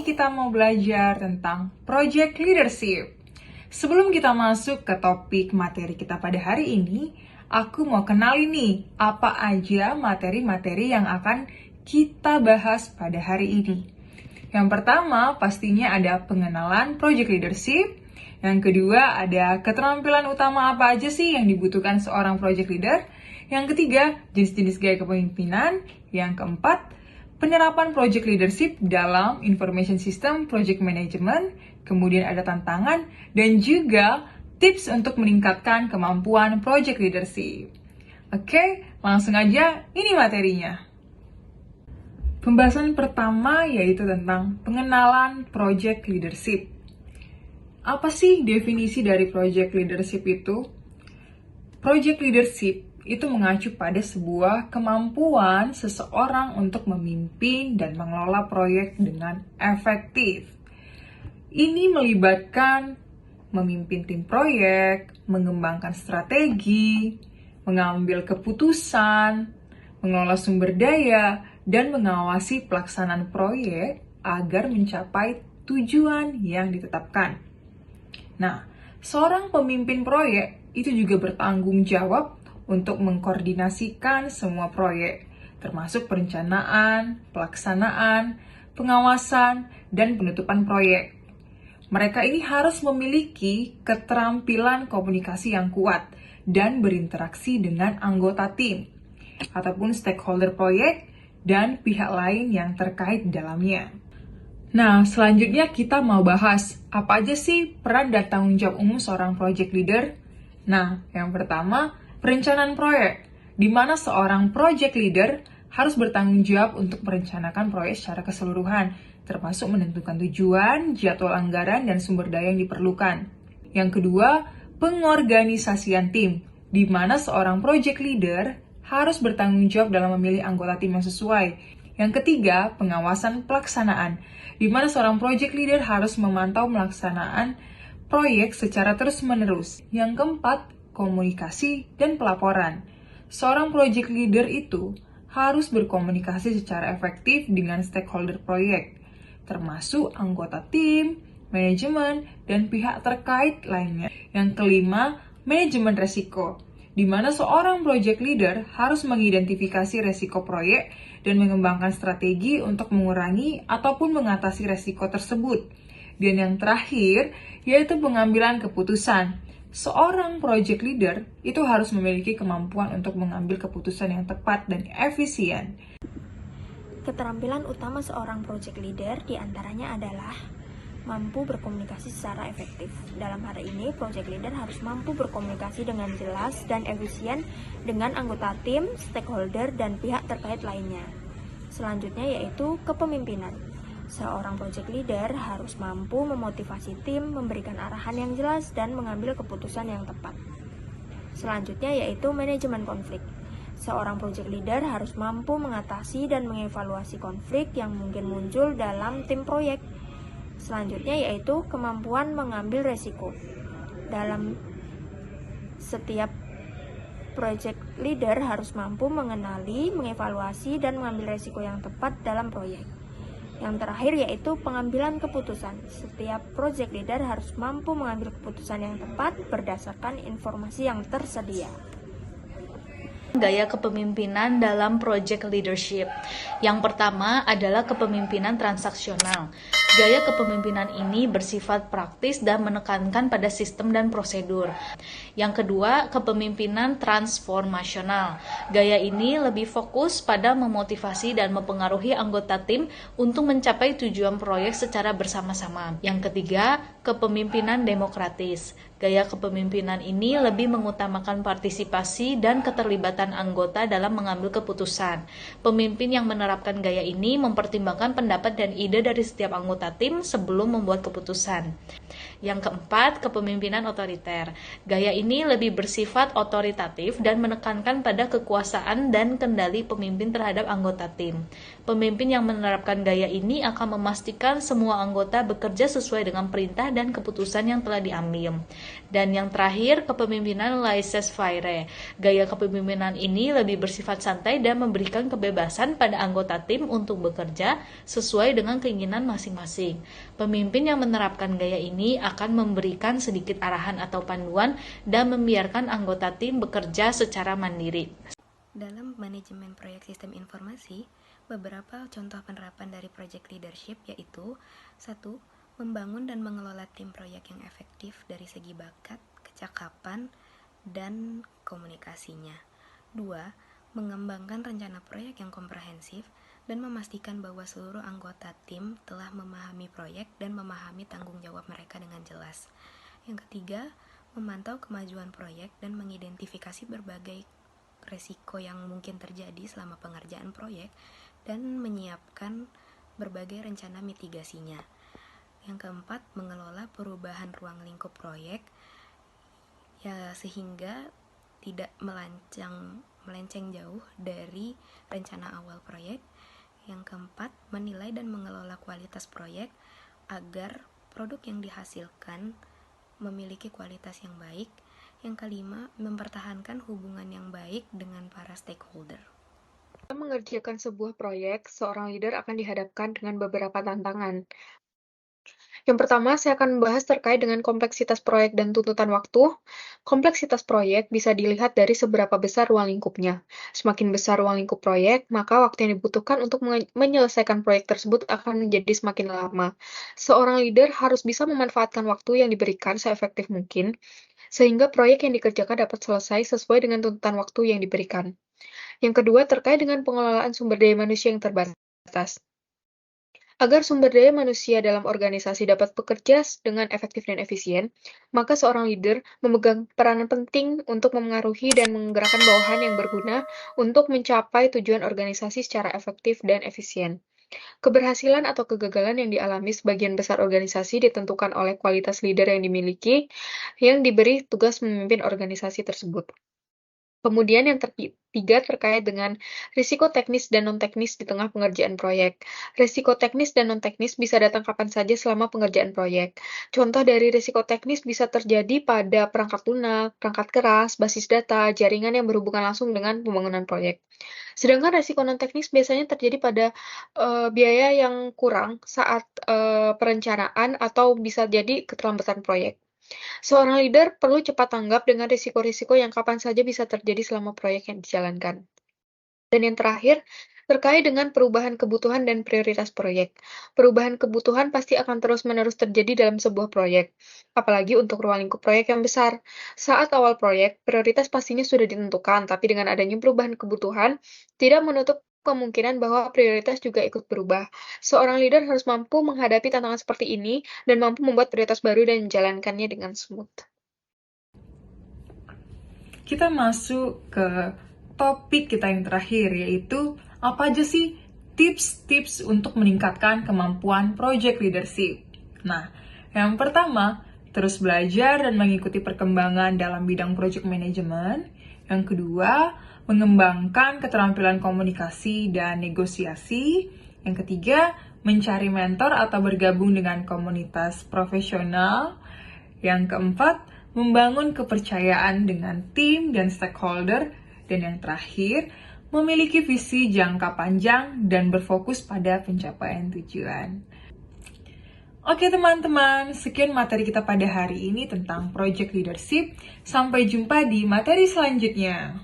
kita mau belajar tentang project leadership. Sebelum kita masuk ke topik materi kita pada hari ini, aku mau kenalin nih apa aja materi-materi yang akan kita bahas pada hari ini. Yang pertama pastinya ada pengenalan project leadership. Yang kedua ada keterampilan utama apa aja sih yang dibutuhkan seorang project leader. Yang ketiga jenis-jenis gaya kepemimpinan. Yang keempat penerapan project leadership dalam information system project management, kemudian ada tantangan, dan juga tips untuk meningkatkan kemampuan project leadership. Oke, langsung aja, ini materinya. Pembahasan pertama yaitu tentang pengenalan project leadership. Apa sih definisi dari project leadership itu? Project leadership itu mengacu pada sebuah kemampuan seseorang untuk memimpin dan mengelola proyek dengan efektif. Ini melibatkan memimpin tim proyek, mengembangkan strategi, mengambil keputusan, mengelola sumber daya, dan mengawasi pelaksanaan proyek agar mencapai tujuan yang ditetapkan. Nah, seorang pemimpin proyek itu juga bertanggung jawab untuk mengkoordinasikan semua proyek, termasuk perencanaan, pelaksanaan, pengawasan, dan penutupan proyek. Mereka ini harus memiliki keterampilan komunikasi yang kuat dan berinteraksi dengan anggota tim, ataupun stakeholder proyek, dan pihak lain yang terkait dalamnya. Nah, selanjutnya kita mau bahas apa aja sih peran dan tanggung jawab umum seorang project leader. Nah, yang pertama, perencanaan proyek, di mana seorang project leader harus bertanggung jawab untuk merencanakan proyek secara keseluruhan, termasuk menentukan tujuan, jadwal anggaran, dan sumber daya yang diperlukan. Yang kedua, pengorganisasian tim, di mana seorang project leader harus bertanggung jawab dalam memilih anggota tim yang sesuai. Yang ketiga, pengawasan pelaksanaan, di mana seorang project leader harus memantau pelaksanaan proyek secara terus-menerus. Yang keempat, komunikasi dan pelaporan. Seorang project leader itu harus berkomunikasi secara efektif dengan stakeholder proyek, termasuk anggota tim, manajemen, dan pihak terkait lainnya. Yang kelima, manajemen resiko, di mana seorang project leader harus mengidentifikasi resiko proyek dan mengembangkan strategi untuk mengurangi ataupun mengatasi resiko tersebut. Dan yang terakhir, yaitu pengambilan keputusan. Seorang project leader itu harus memiliki kemampuan untuk mengambil keputusan yang tepat dan efisien. Keterampilan utama seorang project leader diantaranya adalah mampu berkomunikasi secara efektif. Dalam hal ini, project leader harus mampu berkomunikasi dengan jelas dan efisien dengan anggota tim, stakeholder, dan pihak terkait lainnya. Selanjutnya yaitu kepemimpinan. Seorang project leader harus mampu memotivasi tim, memberikan arahan yang jelas, dan mengambil keputusan yang tepat. Selanjutnya yaitu manajemen konflik. Seorang project leader harus mampu mengatasi dan mengevaluasi konflik yang mungkin muncul dalam tim proyek. Selanjutnya yaitu kemampuan mengambil resiko. Dalam setiap project leader harus mampu mengenali, mengevaluasi, dan mengambil resiko yang tepat dalam proyek. Yang terakhir yaitu pengambilan keputusan. Setiap project leader harus mampu mengambil keputusan yang tepat berdasarkan informasi yang tersedia. Gaya kepemimpinan dalam project leadership. Yang pertama adalah kepemimpinan transaksional. Gaya kepemimpinan ini bersifat praktis dan menekankan pada sistem dan prosedur. Yang kedua, kepemimpinan transformasional. Gaya ini lebih fokus pada memotivasi dan mempengaruhi anggota tim untuk mencapai tujuan proyek secara bersama-sama. Yang ketiga, kepemimpinan demokratis. Gaya kepemimpinan ini lebih mengutamakan partisipasi dan keterlibatan anggota dalam mengambil keputusan. Pemimpin yang menerapkan gaya ini mempertimbangkan pendapat dan ide dari setiap anggota tim sebelum membuat keputusan. Yang keempat, kepemimpinan otoriter. Gaya ini lebih bersifat otoritatif dan menekankan pada kekuasaan dan kendali pemimpin terhadap anggota tim. Pemimpin yang menerapkan gaya ini akan memastikan semua anggota bekerja sesuai dengan perintah dan keputusan yang telah diambil. Dan yang terakhir, kepemimpinan laissez-faire. Gaya kepemimpinan ini lebih bersifat santai dan memberikan kebebasan pada anggota tim untuk bekerja sesuai dengan keinginan masing-masing. Pemimpin yang menerapkan gaya ini akan memberikan sedikit arahan atau panduan dan membiarkan anggota tim bekerja secara mandiri. Dalam manajemen proyek sistem informasi, beberapa contoh penerapan dari project leadership yaitu 1. Membangun dan mengelola tim proyek yang efektif dari segi bakat, kecakapan, dan komunikasinya. 2. Mengembangkan rencana proyek yang komprehensif dan memastikan bahwa seluruh anggota tim telah memahami proyek dan memahami tanggung jawab mereka dengan jelas. Yang ketiga, memantau kemajuan proyek dan mengidentifikasi berbagai resiko yang mungkin terjadi selama pengerjaan proyek dan menyiapkan berbagai rencana mitigasinya. Yang keempat, mengelola perubahan ruang lingkup proyek ya sehingga tidak melenceng jauh dari rencana awal proyek. Yang keempat, menilai dan mengelola kualitas proyek agar produk yang dihasilkan memiliki kualitas yang baik. Yang kelima, mempertahankan hubungan yang baik dengan para stakeholder. Dalam mengerjakan sebuah proyek, seorang leader akan dihadapkan dengan beberapa tantangan. Yang pertama, saya akan membahas terkait dengan kompleksitas proyek dan tuntutan waktu. Kompleksitas proyek bisa dilihat dari seberapa besar ruang lingkupnya. Semakin besar ruang lingkup proyek, maka waktu yang dibutuhkan untuk menyelesaikan proyek tersebut akan menjadi semakin lama. Seorang leader harus bisa memanfaatkan waktu yang diberikan seefektif mungkin, sehingga proyek yang dikerjakan dapat selesai sesuai dengan tuntutan waktu yang diberikan. Yang kedua, terkait dengan pengelolaan sumber daya manusia yang terbatas. Agar sumber daya manusia dalam organisasi dapat bekerja dengan efektif dan efisien, maka seorang leader memegang peranan penting untuk memengaruhi dan menggerakkan bawahan yang berguna untuk mencapai tujuan organisasi secara efektif dan efisien. Keberhasilan atau kegagalan yang dialami sebagian besar organisasi ditentukan oleh kualitas leader yang dimiliki, yang diberi tugas memimpin organisasi tersebut. Kemudian yang ketiga terkait dengan risiko teknis dan non-teknis di tengah pengerjaan proyek. Risiko teknis dan non-teknis bisa datang kapan saja selama pengerjaan proyek. Contoh dari risiko teknis bisa terjadi pada perangkat lunak, perangkat keras, basis data, jaringan yang berhubungan langsung dengan pembangunan proyek. Sedangkan risiko non-teknis biasanya terjadi pada biaya yang kurang saat perencanaan atau bisa jadi keterlambatan proyek. Seorang leader perlu cepat tanggap dengan risiko-risiko yang kapan saja bisa terjadi selama proyek yang dijalankan. Dan yang terakhir, terkait dengan perubahan kebutuhan dan prioritas proyek. Perubahan kebutuhan pasti akan terus-menerus terjadi dalam sebuah proyek, apalagi untuk ruang lingkup proyek yang besar. Saat awal proyek, prioritas pastinya sudah ditentukan, tapi dengan adanya perubahan kebutuhan, tidak menutup kemungkinan bahwa prioritas juga ikut berubah. Seorang leader harus mampu menghadapi tantangan seperti ini dan mampu membuat prioritas baru dan menjalankannya dengan smooth. Kita masuk ke topik kita yang terakhir, yaitu apa aja sih tips-tips untuk meningkatkan kemampuan project leadership. Nah, yang pertama, terus belajar dan mengikuti perkembangan dalam bidang project management. Yang kedua, mengembangkan keterampilan komunikasi dan negosiasi. Yang ketiga, mencari mentor atau bergabung dengan komunitas profesional. Yang keempat, membangun kepercayaan dengan tim dan stakeholder. Dan yang terakhir, memiliki visi jangka panjang dan berfokus pada pencapaian tujuan. Oke teman-teman, sekian materi kita pada hari ini tentang project leadership. Sampai jumpa di materi selanjutnya.